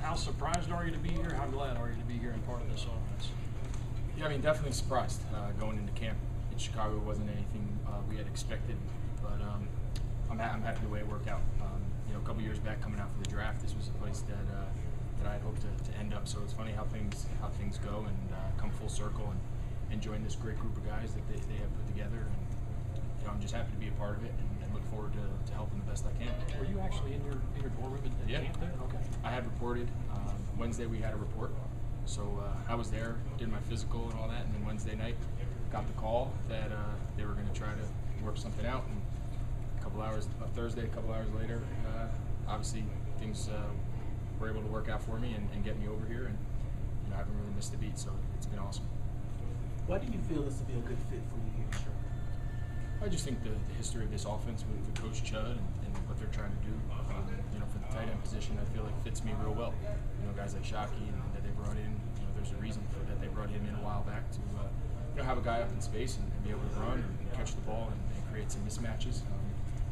How surprised are you to be here? How glad are you to be here and part of this offense? Yeah, I mean, definitely surprised. Going into camp in Chicago wasn't anything we had expected, but I'm happy the way it worked out. A couple years back, coming out for the draft, this was a place that I had hoped to end up. So it's funny how things go and come full circle and join this great group of guys that they have put together. And I'm just happy to be a part of it and look forward to helping the best I can. Were you actually in your dorm room at camp there? Okay. I had reported. Wednesday we had a report. So I was there, did my physical and all that, and then Wednesday night got the call that they were going to try to work something out. And Thursday, a couple hours later, obviously things were able to work out for me and get me over here, and I haven't really missed a beat, so it's been awesome. Why do you feel this would be a good fit for you here, Sherman? I just think the history of this offense with Coach Chud and what they're trying to do, for the tight end position, I feel like fits me real well. Guys like Shockey and that they brought in, there's a reason for that they brought him in a while back to have a guy up in space and be able to run and catch the ball and create some mismatches.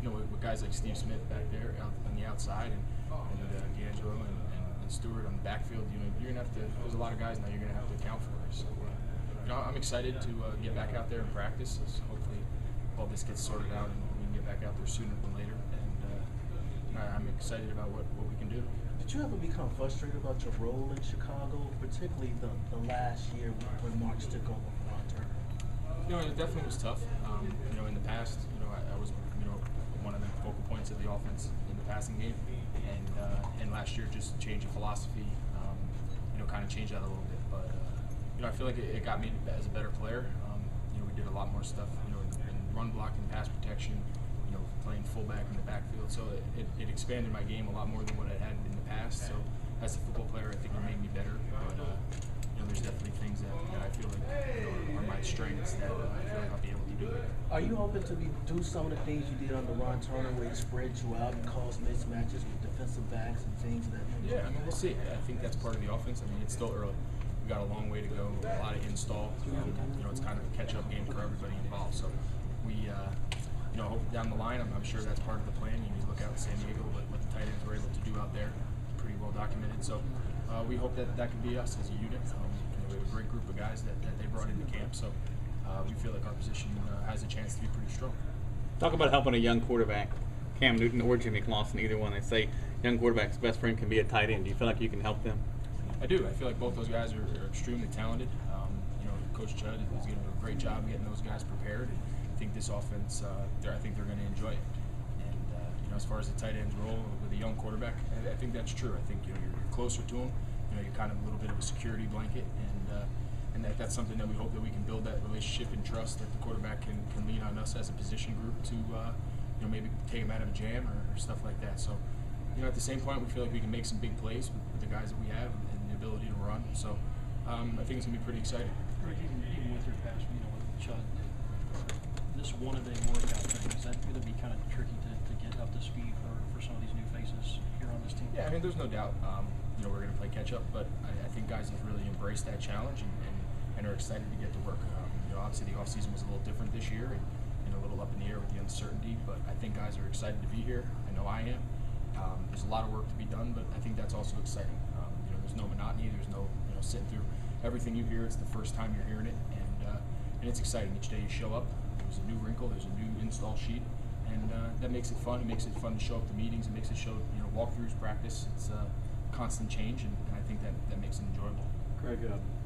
With guys like Steve Smith back there on the outside and D'Angelo and Stewart on the backfield, you're gonna have to. There's a lot of guys now you're gonna have to account for. So I'm excited to get back out there and practice. Hopefully, all this gets sorted out and we can get back out there sooner than later. And I'm excited about what we can do. Did you ever become frustrated about your role in Chicago, particularly the last year when March took over for Ron Turner? It definitely was tough. In the past, I was one of the focal points of the offense in the passing game, and last year just change of philosophy, kind of changed that a little bit. But I feel like it got me as a better player. We did a lot more stuff, in run blocking, pass protection, playing fullback in the backfield. So it expanded my game a lot more than what I had in the past. So as a football player, I think it made me better. But there's definitely things that I feel like are my strengths that I feel like I'll be able to do. Are you hoping to do some of the things you did under Ron Turner, where he spread you out and caused mismatches with defensive backs and things of that nature? Yeah, we'll see. I think that's part of the offense. It's still early. We've got a long way to go, a lot of install. It's kind of a catch-up game for everybody involved. So we, hope down the line, I'm sure that's part of the plan. You look out in San Diego, what the tight ends were able to do out there, pretty well documented. So we hope that could be us as a unit. We have a great group of guys that they brought into camp. So we feel like our position has a chance to be pretty strong. Talk about helping a young quarterback, Cam Newton or Jimmy Clausen, either one. They say young quarterback's best friend can be a tight end. Do you feel like you can help them? I do. I feel like both those guys are extremely talented. Coach Chud is going to do a great job getting those guys prepared. I think this offense, I think they're going to enjoy it. And as far as the tight end's role with a young quarterback, I think that's true. I think you're closer to him. You're kind of a little bit of a security blanket, and that's something that we hope that we can build that relationship and trust that the quarterback can lean on us as a position group to maybe take him out of a jam or stuff like that. So at the same point, we feel like we can make some big plays with the guys that we have and the ability to run. So I think it's going to be pretty exciting. Greg, even with your past, with Chud, this one-a-day workout thing, is that going to be kind of tricky to get up to speed for some of these new faces here on this team? Yeah, there's no doubt. We're going to play catch-up, but I think guys have really embraced that challenge and are excited to get to work. Obviously the offseason was a little different this year and a little up in the air with the uncertainty, but I think guys are excited to be here. I know I am. There's a lot of work to be done, but I think that's also exciting. There's no monotony. There's no sitting through everything you hear. It's the first time you're hearing it, and it's exciting. Each day you show up, there's a new wrinkle, there's a new install sheet, and that makes it fun. It makes it fun to show up to meetings. It makes it show walkthroughs, practice. It's constant change, and I think that makes it enjoyable. Greg,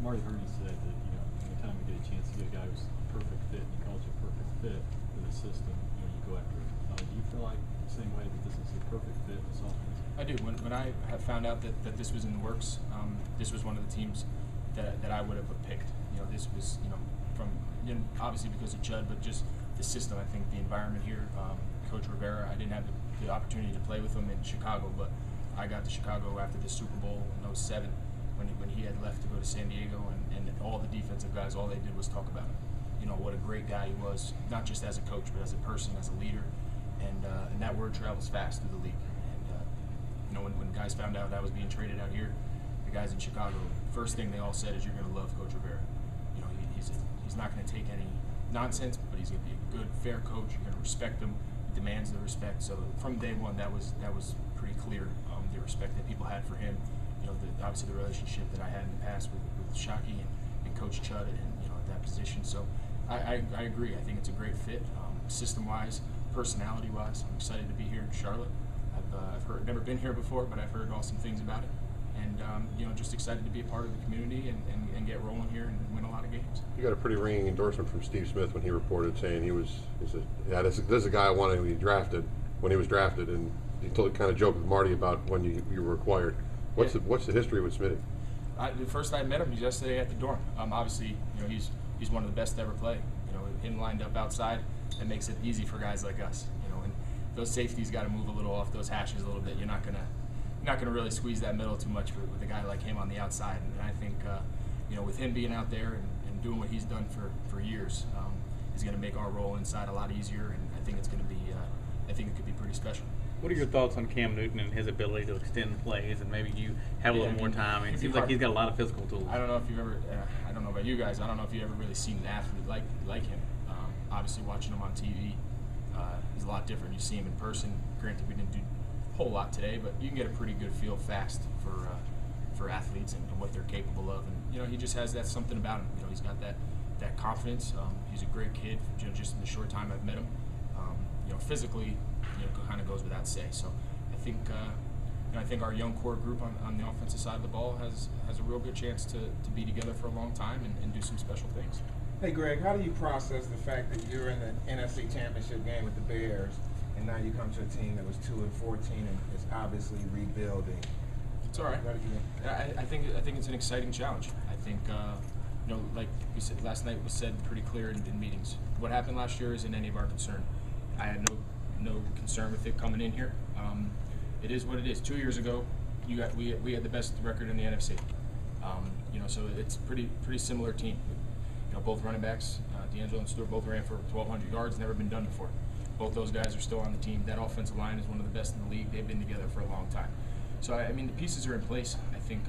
Marty Herney said that anytime you get a chance to get a guy who's a perfect fit, and he calls you a perfect fit for the system, you go after it. Do you feel like the same way that this is a perfect fit in this offense? I do. When I had found out that this was in the works, this was one of the teams that I would have picked. This was from obviously because of Chud, but just the system. I think the environment here. Coach Rivera, I didn't have the opportunity to play with him in Chicago, but I got to Chicago after the Super Bowl in '07 when he had left to go to San Diego, and all the defensive guys, all they did was talk about him. What a great guy he was, not just as a coach, but as a person, as a leader, and that word travels fast through the league. And when guys found out I was being traded out here, the guys in Chicago, first thing they all said is, "You're going to love Coach Rivera. He's not going to take any nonsense, but he's going to be a good, fair coach. You're going to respect him. He demands the respect." So from day one, that was pretty clear. They were respect that people had for him. You know, obviously the relationship that I had in the past with Shockey and Coach Chud, and at that position. So I agree. I think it's a great fit, system-wise, personality-wise. I'm excited to be here in Charlotte. I've never been here before, but I've heard awesome things about it. And just excited to be a part of the community and get rolling here and win a lot of games. You got a pretty ringing endorsement from Steve Smith when he reported saying this is a guy I wanted when he was drafted, and he kind of joked with Marty about when you were acquired. What's the history with Smitty? The first I met him was yesterday at the dorm. Obviously, he's one of the best to ever play. Him lined up outside, that makes it easy for guys like us. And those safeties got to move a little off those hashes a little bit. You're not gonna really squeeze that middle too much with a guy like him on the outside. And I think with him being out there and doing what he's done for years, is going to make our role inside a lot easier. And I think it's going to be I think it could be pretty special. What are your thoughts on Cam Newton and his ability to extend plays, and maybe you have a little more time? It seems like he's got a lot of physical tools. I don't know if you've ever, I don't know about you guys, I don't know if you've ever really seen an athlete like him. Obviously watching him on TV is a lot different. You see him in person. Granted, we didn't do a whole lot today, but you can get a pretty good feel fast for athletes and what they're capable of. And he just has that something about him. He's got that confidence. He's a great kid. Just in the short time I've met him, physically, kind of goes without say. So I think our young core group on the offensive side of the ball has a real good chance to be together for a long time and do some special things. Hey Greg, how do you process the fact that you're in the NFC Championship game with the Bears, and now you come to a team that was 2-14 and is obviously rebuilding? It's all right. I think it's an exciting challenge. I think like we said last night, was said pretty clear in meetings. What happened last year isn't any of our concern. I had no concern with it coming in here. It is what it is. 2 years ago, we had the best record in the NFC. So it's pretty similar team. Both running backs, D'Angelo and Stewart, both ran for 1,200 yards. Never been done before. Both those guys are still on the team. That offensive line is one of the best in the league. They've been together for a long time. So I mean, the pieces are in place. I think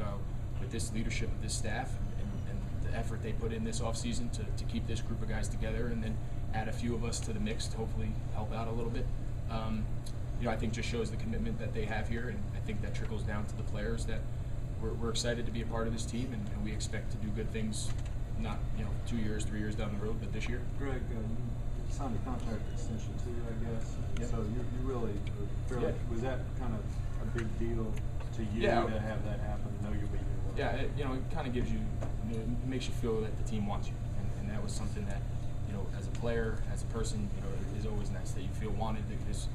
with this leadership of this staff and the effort they put in this offseason to keep this group of guys together, and then add a few of us to the mix to hopefully help out a little bit. I think just shows the commitment that they have here, and I think that trickles down to the players that we're excited to be a part of this team, and we expect to do good things. Not 2 years, 3 years down the road, but this year. Greg, you signed a contract extension too, I guess. Yep. So you really fairly, was that kind of a big deal to you to have that happen? Know you'll be here. Yeah, it kind of gives you, it makes you feel that the team wants you, and that was something that as a player, as a person, is always nice that you feel wanted, because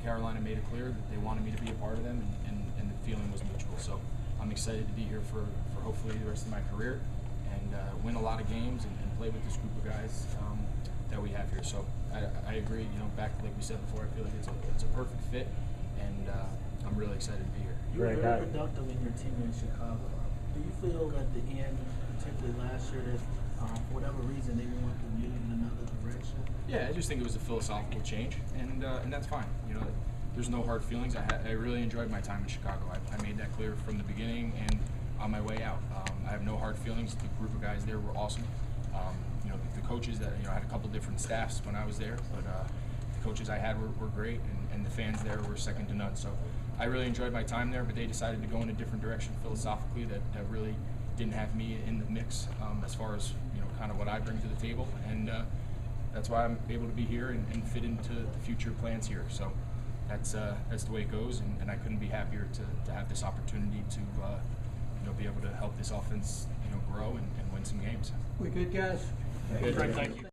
Carolina made it clear that they wanted me to be a part of them, and the feeling was mutual. So I'm excited to be here for hopefully the rest of my career, and win a lot of games and play with this group of guys that we have here. So I agree. Back like we said before, I feel like it's a perfect fit, and I'm really excited to be here. You were very productive in your team in Chicago. Do you feel at the end, particularly last year, that for whatever reason they want to move in another direction? Yeah, I just think it was a philosophical change, and that's fine. There's no hard feelings. I really enjoyed my time in Chicago. I made that clear from the beginning and on my way out. I have no hard feelings. The group of guys there were awesome. The coaches that I had a couple different staffs when I was there, but the coaches I had were great, and the fans there were second to none. So I really enjoyed my time there, but they decided to go in a different direction philosophically that really didn't have me in the mix as far as kind of what I bring to the table, and that's why I'm able to be here and fit into the future plans here. So that's the way it goes, and I couldn't be happier to have this opportunity to be able to help this offense grow and win some games. We good, guys? Great, thank you.